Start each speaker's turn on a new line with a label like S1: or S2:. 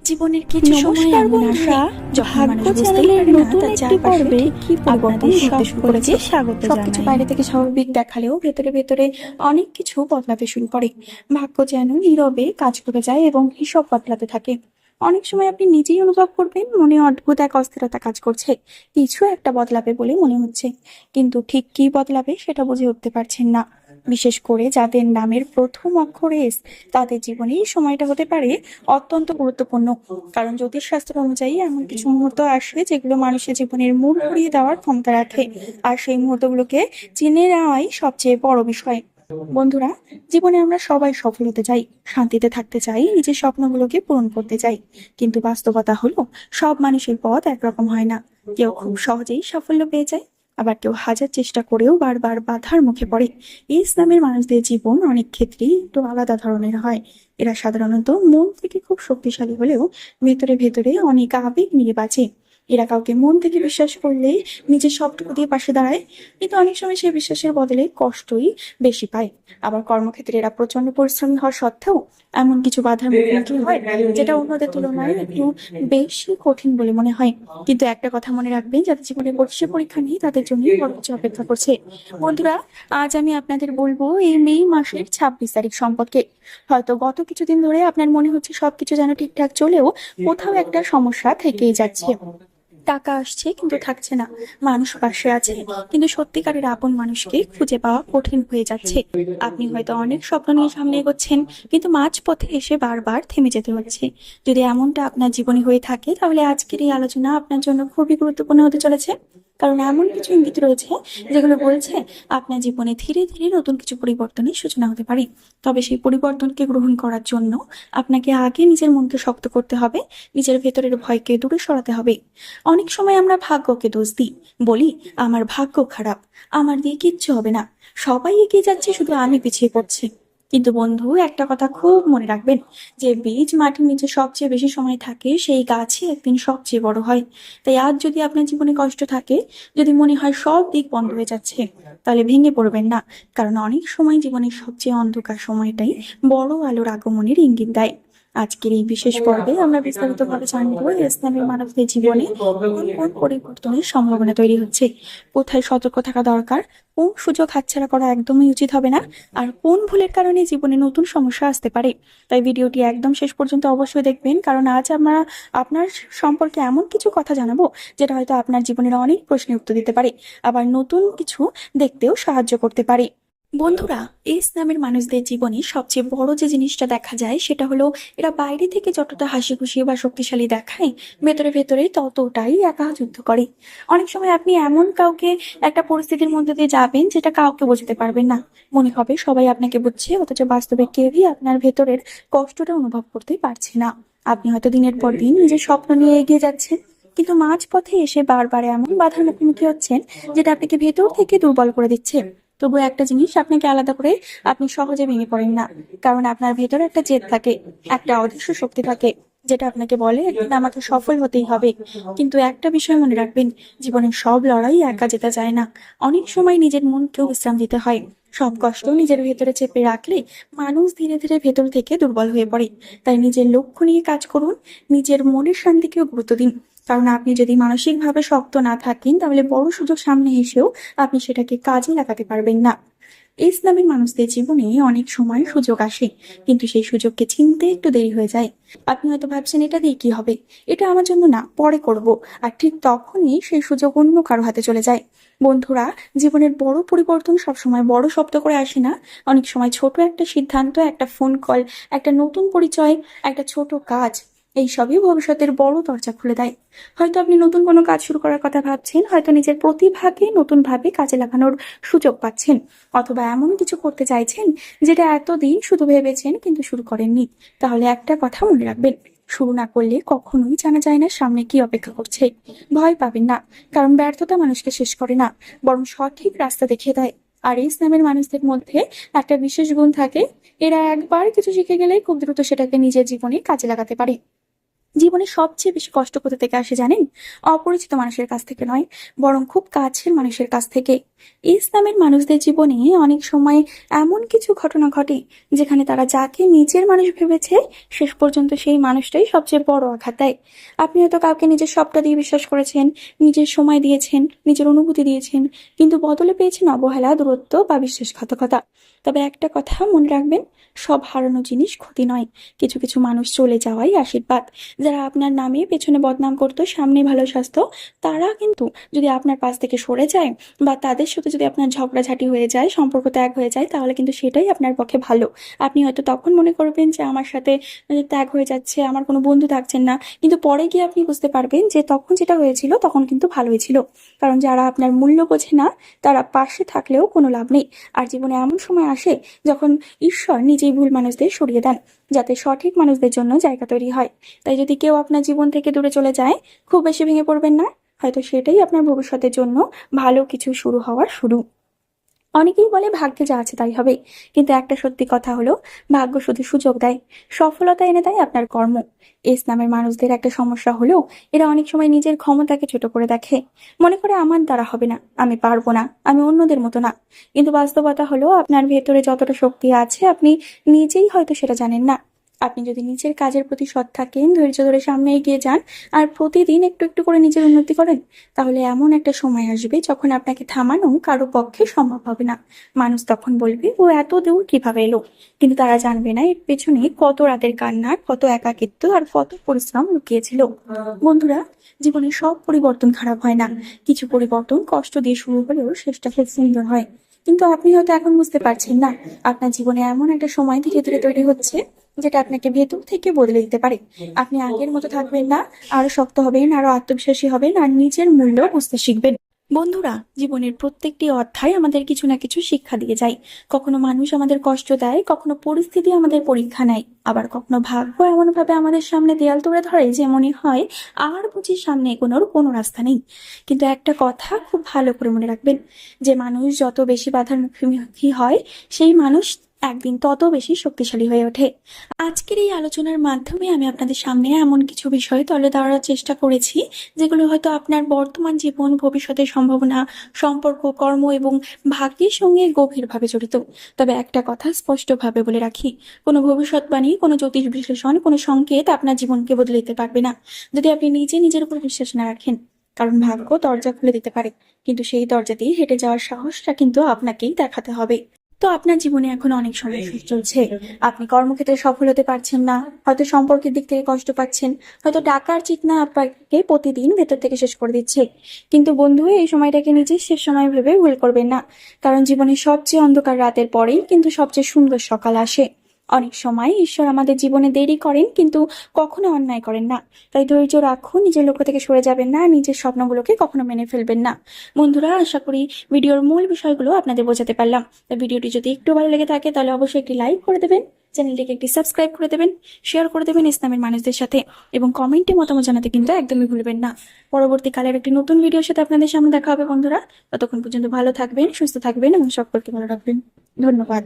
S1: জীবনের কিছু সময়
S2: নমস্কার
S1: এমন আসে
S2: বন্ধুরা,
S1: যখন
S2: ভাগ্য
S1: মানুষ বুঝতেই
S2: চ্যানেলের
S1: পারে না
S2: নতুন
S1: তার
S2: একটি
S1: চারপাশে
S2: পর্বে
S1: ঠিক কি পরিবর্তন
S2: আপনাদের
S1: ঘটতে শুরু করেছে।
S2: সকলকে স্বাগত
S1: সবকিছু
S2: জানাই।
S1: বাইরে থেকে স্বাভাবিক দেখালেও ভেতরে ভেতরে অনেক কিছু বদলাতে শুরু করে। ভাগ্য যেন নীরবে কাজ করে যায় এবং হিসাব বদলাতে থাকে। অনেক সময় আপনি নিজেই অনুভব করবেন মনে অদ্ভুত এক অস্থিরতা কাজ করছে, কিছু একটা বদলাবে বলে মনে হচ্ছে, কিন্তু ঠিক কি বদলাবে সেটা বুঝে উঠতে পারছেন না। বিশেষ করে যাদের নামের প্রথম অক্ষর এস, তাদের জীবনে এই সময়টা হতে পারে অত্যন্ত গুরুত্বপূর্ণ। কারণ জ্যোতিষশাস্ত্র অনুযায়ী এমন কিছু মুহূর্ত আসে যেগুলো মানুষের জীবনের মূল ঘুরিয়ে দেওয়ার ক্ষমতা রাখে। আর সেই মুহূর্তগুলোকে চিনে নেওয়াই সবচেয়ে বড় বিষয়। বন্ধুরা, জীবনে আমরা সবাই সফল হতে চাই, শান্তিতে থাকতে চাই, নিজের স্বপ্নগুলোকে পূরণ করতে চাই। কিন্তু বাস্তবতা হলো, সব মানুষের পথ একরকম হয় না। কেউ খুব সহজেই সাফল্য পেয়ে যায়, আবার কেউ হাজার চেষ্টা করেও বারবার বাধার মুখে পড়ে। এই ইসলামের মানুষদের জীবন অনেক ক্ষেত্রেই একটু আলাদা ধরনের হয়। এরা সাধারণত মন থেকে খুব শক্তিশালী হলেও ভেতরে ভেতরে অনেক আবেগ নিয়ে বাঁচে। এরা কাউকে মন থেকে বিশ্বাস করলে নিজের সবটুকু দিয়ে পাশে দাঁড়ায়, কিন্তু অনেক সময় সেই বিশ্বাসের বদলে কষ্টই বেশি পায়। আবার কর্মক্ষেত্রে এরা প্রচন্ড পরিশ্রমী হওয়া সত্ত্বেও এমন কিছু বাধার মুখোমুখি হয় যেটা অন্যদের তুলনায় একটু বেশি কঠিন বলে মনে হয়। কিন্তু একটা কথা মনে রাখবেন, যাদের জীবনে বর্ষীয় পরীক্ষা নেই তাদের জন্য বড় কিছু অপেক্ষা করছে। বন্ধুরা, আজ আমি আপনাদের বলবো এই মে মাসের 26 তারিখ সম্পর্কে। হয়তো গত কিছুদিন ধরে আপনার মনে হচ্ছে সবকিছু যেন ঠিকঠাক চলেও কোথাও একটা সমস্যা থেকেই যাচ্ছে। টাকা আসছে কিন্তু থাকছে না, মানুষ পাশে আছে কিন্তু সত্যিকারের আপন মানুষকে খুঁজে পাওয়া কঠিন হয়ে যাচ্ছে। আপনি হয়তো অনেক স্বপ্ন নিয়ে সামনে এগোচ্ছেন, কিন্তু মাঝপথে এসে বারবার থেমে যেতে হচ্ছে। যদি এমনটা আপনার জীবনে হয়ে থাকে, তাহলে আজকের এই আলোচনা আপনার জন্য খুবই গুরুত্বপূর্ণ হতে চলেছে। কারণ এমন কিছু ইঙ্গিত রয়েছে যেগুলো বলছে আপনার জীবনে ধীরে ধীরে নতুন কিছু পরিবর্তনের সূচনা হতে পারে। তবে সেই পরিবর্তনকে গ্রহণ করার জন্য আপনাকে আগে নিজের মনকে শক্ত করতে হবে, নিজের ভেতরের ভয়কে দূরে সরাতে হবে। অনেক সময় আমরা ভাগ্যকে দোষ দিই, বলি আমার ভাগ্য খারাপ, আমার দিয়ে কিচ্ছু হবে না, সবাই এগিয়ে যাচ্ছে শুধু আমি পিছিয়ে পড়ছি। কিন্তু বন্ধু, একটা কথা খুব মনে রাখবেন, যে বীজ মাটির নিচে সবচেয়ে বেশি সময় থাকে সেই গাছই একদিন সবচেয়ে বড় হয়। তাই আজ যদি আপনার জীবনে কষ্ট থাকে, যদি মনে হয় সব দিক বন্ধ হয়ে যাচ্ছে, তাহলে ভেঙে পড়বেন না। কারণ অনেক সময় জীবনের সবচেয়ে অন্ধকার সময়টাই বড় আলোর আগমনের ইঙ্গিত দেয়। আজকের এই বিশেষ পর্বে আমরা বিস্তারিতভাবে জানবো ইসলামের মানবদের জীবনে কোন কোন পরিবর্তনের সম্ভাবনা তৈরি হচ্ছে, কোথায় সতর্ক থাকা দরকার, কোন সুযোগ হাতছাড়া করা একদমই উচিত হবে না, আর কোন ভুলের কারণে জীবনে নতুন সমস্যা আসতে পারে। তাই ভিডিওটি একদম শেষ পর্যন্ত অবশ্যই দেখবেন, কারণ আজ আমরা আপনার সম্পর্কে এমন কিছু কথা জানাবো যেটা হয়তো আপনার জীবনের অনেক প্রশ্নের উত্তর দিতে পারে, আবার নতুন কিছু দেখতেও সাহায্য করতে পারে। বন্ধুরা, এই ইসলামের মানুষদের জীবনে সবচেয়ে বড় যে জিনিসটা দেখা যায় সেটা হলো, এরা বাইরে থেকে যতটা হাসি খুশি বা শক্তিশালী দেখায়, ভেতরে ভেতরে ততটাই একা যুদ্ধ করে। অনেক সময় আপনি এমন কাউকে একটা পরিস্থিতির মধ্যে দিয়ে যাবেন যেটা কাউকে বোঝাতে পারবেন না। মনে হবে সবাই আপনাকে বুঝছে, অথচ বাস্তবে কেউই আপনার ভেতরের কষ্টটা অনুভব করতে পারছে না। আপনি হয়তো দিনের পর দিন নিজের স্বপ্ন নিয়ে এগিয়ে যাচ্ছেন, কিন্তু মাঝপথে এসে বারবার এমন বাধার মুখোমুখি হচ্ছেন যেটা আপনাকে ভেতর থেকে দুর্বল করে দিচ্ছে। তবু একটা জিনিস আপনাকে আলাদা করে, আপনি সহজে ভেঙে পড়েন না। কারণ আপনার ভেতরে একটা জেদ থাকে, একটা অদৃশ্য শক্তি থাকে, যেটা আপনাকে বলে একদিন আমাকে সফল হতেই হবে। কিন্তু একটা বিষয় মনে রাখবেন, জীবনের সব লড়াই একা জেতা যায় না। অনেক সময় নিজের মনকেও বিশ্রাম দিতে হয়। সব কষ্ট নিজের ভেতরে চেপে রাখলে মানুষ ধীরে ধীরে ভেতর থেকে দুর্বল হয়ে পড়ে। তাই নিজের লক্ষ্য নিয়ে কাজ করুন, নিজের মনের শান্তিকেও গুরুত্ব দিন। কারণ আপনি যদি মানসিকভাবে শক্ত না থাকেন, তাহলে বড় সুযোগ সামনে এসেও আপনি সেটাকে কাজে লাগাতে পারবেন না। ইসলামের মানুষদের জীবনে অনেক সময় সুযোগ আসে, কিন্তু সেই সুযোগকে চিনতে একটু দেরি হয়ে যায়। আপনি হয়তো ভাবছেন এটা দিয়ে কি হবে, এটা আমার জন্য না, পরে করব। আর ঠিক তখনই সেই সুযোগ অন্য কারো হাতে চলে যায়। বন্ধুরা, জীবনের বড় পরিবর্তন সবসময় বড় শব্দ করে আসে না। অনেক সময় ছোট একটা সিদ্ধান্ত, একটা ফোন কল, একটা নতুন পরিচয়, একটা ছোট কাজ, এই সবই ভবিষ্যতের বড় দরজা খুলে দেয়। হয়তো আপনি নতুন কোনো কাজ শুরু করার কথা ভাবছেন, হয়তো নিজের প্রতিভাকে নতুন ভাবে কাজে লাগানোর সুযোগ পাচ্ছেন, অথবা এমন কিছু করতে চাইছেন যেটা এতদিন শুধু ভেবেছেন কিন্তু শুরু করেননি। তাহলে একটা কথা মনে রাখবেন, শুরু না করলে কখনোই জানা যায় না সামনে কি অপেক্ষা করছে। ভয় পাবেন না, কারণ ব্যর্থতা মানুষকে শেষ করে না, বরং সঠিক রাস্তা দেখিয়ে দেয়। আর এই ইসলামের মানুষদের মধ্যে একটা বিশেষ গুণ থাকে, এরা একবার কিছু শিখে গেলে খুব দ্রুত সেটাকে নিজের জীবনে কাজে লাগাতে পারে। জীবনে সবচেয়ে বেশি কষ্ট কোথা থেকে আসে জানেন? অপরিচিত মানুষের কাছ থেকে নয়, বরং খুব কাছের মানুষের কাছ থেকে। ইসলামের মানুষদের জীবনে অনেক সময় এমন কিছু ঘটনা ঘটে যেখানে তারা যাকে নিজের মানুষ ভেবেছে, শেষ পর্যন্ত সেই মানুষটাই সবচেয়ে বড় আঘাত দেয়। আপনি হয়তো কাউকে নিজের সবটা দিয়ে বিশ্বাস করেছেন, নিজের সময় দিয়েছেন, নিজের অনুভূতি দিয়েছেন, কিন্তু বদলে পেয়েছেন অবহেলা, দূরত্ব বা বিশ্বাসঘাতকতা। তবে একটা কথা মনে রাখবেন, সব হারানো জিনিস ক্ষতি নয়, কিছু কিছু মানুষ চলে যাওয়াই আশীর্বাদ। যারা আপনার নামে পেছনে বদনাম করতো, সামনে ভালো সাজতো, তারা কিন্তু যদি আপনার পাশ থেকে সরে যায় বা তাদের সাথে যদি আপনার ঝগড়াঝাটি হয়ে যায়, সম্পর্ক ত্যাগ হয়ে যায়, তাহলে কিন্তু সেটাই আপনার পক্ষে ভালো। আপনি হয়তো তখন মনে করবেন যে আমার সাথে ত্যাগ হয়ে যাচ্ছে, আমার কোনো বন্ধু থাকছেন না, কিন্তু পরে গিয়ে আপনি বুঝতে পারবেন যে তখন যেটা হয়েছিল তখন কিন্তু ভালোই ছিল। কারণ যারা আপনার মূল্য বোঝে না, তারা পাশে থাকলেও কোনো লাভ নেই। আর জীবনে এমন সময় আসে যখন ঈশ্বর নিজেই ভুল মানুষদের সরিয়ে দেন, যাতে সঠিক মানুষদের জন্য জায়গা তৈরি হয়। তাই যদি কেউ আপনার জীবন থেকে দূরে চলে যায়, খুব বেশি ভেঙে পড়বেন না, হয়তো সেটাই আপনার ভবিষ্যতের জন্য ভালো কিছু শুরু হওয়ার শুরু। অনেকেই বলে ভাগ্যে যা আছে তাই হবে, কিন্তু একটা সত্যি কথা হলো, ভাগ্য শুধু সুযোগ দেয়, সফলতা এনে দেয় আপনার কর্ম। ইসলামের মানুষদের একটা সমস্যা হলো, এরা অনেক সময় নিজের ক্ষমতাকে ছোট করে দেখে, মনে করে আমার দ্বারা হবে না, আমি পারবো না, আমি অন্যদের মতো না। কিন্তু বাস্তবতা হলো, আপনার ভেতরে যতটা শক্তি আছে আপনি নিজেই হয়তো সেটা জানেন না। আপনি যদি নিজের কাজের প্রতি সৎ থাকেন, ধৈর্য ধরে সামনে এগিয়ে যান, আর প্রতিদিন একটু একটু করে নিজের উন্নতি করেন, তাহলে এমন একটা সময় আসবে যখন আপনাকে থামানো কারো পক্ষে সম্ভব হবে না। মানুষ তখন বলবে, ও এত দূর কিভাবে এলো, কিন্তু তারা জানবে না এর পেছনে কত রাতের কান্না, কত একাকিত্ব আর কত পরিশ্রম লুকিয়েছিল। বন্ধুরা, জীবনে সব পরিবর্তন খারাপ হয় না, কিছু পরিবর্তন কষ্ট দিয়ে শুরু হলেও শেষটা খুব সুন্দর হয়। কিন্তু আপনি হয়তো এখন বুঝতে পারছেন না, আপনার জীবনে এমন একটা সময় ধীরে ধীরে তৈরি হচ্ছে যেটা আপনাকে ভেতর থেকে বদলে দিতে পারে। আপনি আগের মতো থাকবেন না, আরো শক্ত হবেন, আরো আত্মবিশ্বাসী হবেন, আর নিজের মূল্য বুঝতে শিখবেন। বন্ধুরা, জীবনের প্রত্যেকটি অধ্যায় আমাদের কিছু না কিছু শিক্ষা দিয়ে যায়। কখনো মানুষ আমাদের কষ্ট দেয়, কখনো পরিস্থিতি আমাদের পরীক্ষা নেয়, আবার কখনো ভাগ্য এমন ভাবে আমাদের সামনে দেয়াল তুলে ধরে যে মনে হয় আর বুঝি সামনে এগোনোর কোনো রাস্তা নেই। কিন্তু একটা কথা খুব ভালো করে মনে রাখবেন, যে মানুষ যত বেশি বাধার মুখোমুখি হয়, সেই মানুষ একদিন তত বেশি শক্তিশালী হয়ে ওঠে। আজকের এই আলোচনার মাধ্যমে আমি আপনাদের সামনে এমন কিছু বিষয় তুলে ধরার চেষ্টা করেছি, যেগুলো হয়তো আপনার বর্তমান জীবন, ভবিষ্যতের সম্ভাবনা, সম্পর্ক, কর্ম এবং ভাগ্যের সঙ্গে গভীরভাবে জড়িত। তবে একটা কথা স্পষ্টভাবে বলে রাখি, কোনো ভবিষ্যৎবাণী, কোনো জ্যোতিষ বিশ্লেষণ, কোনো সংকেত আপনার জীবনকে বদলে দিতে পারবে না, যদি আপনি নিজে নিজের উপর বিশ্বাস না রাখেন। কারণ ভাগ্য দরজা খুলে দিতে পারে, কিন্তু সেই দরজা দিয়ে হেঁটে যাওয়ার সাহসটা কিন্তু আপনাকেই দেখাতে হবে। তো আপনার জীবনে এখন অনেক সমস্যা চলছে, আপনি কর্মক্ষেত্রে সফল হতে পারছেন না, হয়তো সম্পর্কের দিক থেকে কষ্ট পাচ্ছেন, হয়তো টাকার চিন্তা আপনাকে প্রতিদিন ভেতর থেকে শেষ করে দিচ্ছে। কিন্তু বন্ধু, এই সময়টাকে নিজের শেষ সময় ভেবে ভুল করবেন না, কারণ জীবনের সবচেয়ে অন্ধকার রাতের পরেই কিন্তু সবচেয়ে সুন্দর সকাল আসে। অনেক সময় ঈশ্বর আমাদের জীবনে দেরি করেন, কিন্তু কখনো অন্যায় করেন না। তাই ধৈর্য রাখুন, নিজের লক্ষ্য থেকে সরে যাবেন না, নিজের স্বপ্নগুলোকে কখনো মেনে ফেলবেন না। বন্ধুরা, আশা করি ভিডিওর মূল বিষয়গুলো আপনাদের বোঝাতে পারলাম। ভিডিওটি যদি একটু ভালো লেগে থাকে তাহলে অবশ্যই একটি লাইক করে দেবেন, চ্যানেলটিকে একটি সাবস্ক্রাইব করে দেবেন, শেয়ার করে দেবেন ইসলামের মানুষদের সাথে, এবং কমেন্টে মতামত জানাতে কিন্তু একদমই ভুলবেন না। পরবর্তীকালের একটি নতুন ভিডিওর সাথে আপনাদের সামনে দেখা হবে বন্ধুরা। ততক্ষণ পর্যন্ত ভালো থাকবেন, সুস্থ থাকবেন এবং সকলকে ভালো রাখবেন। ধন্যবাদ।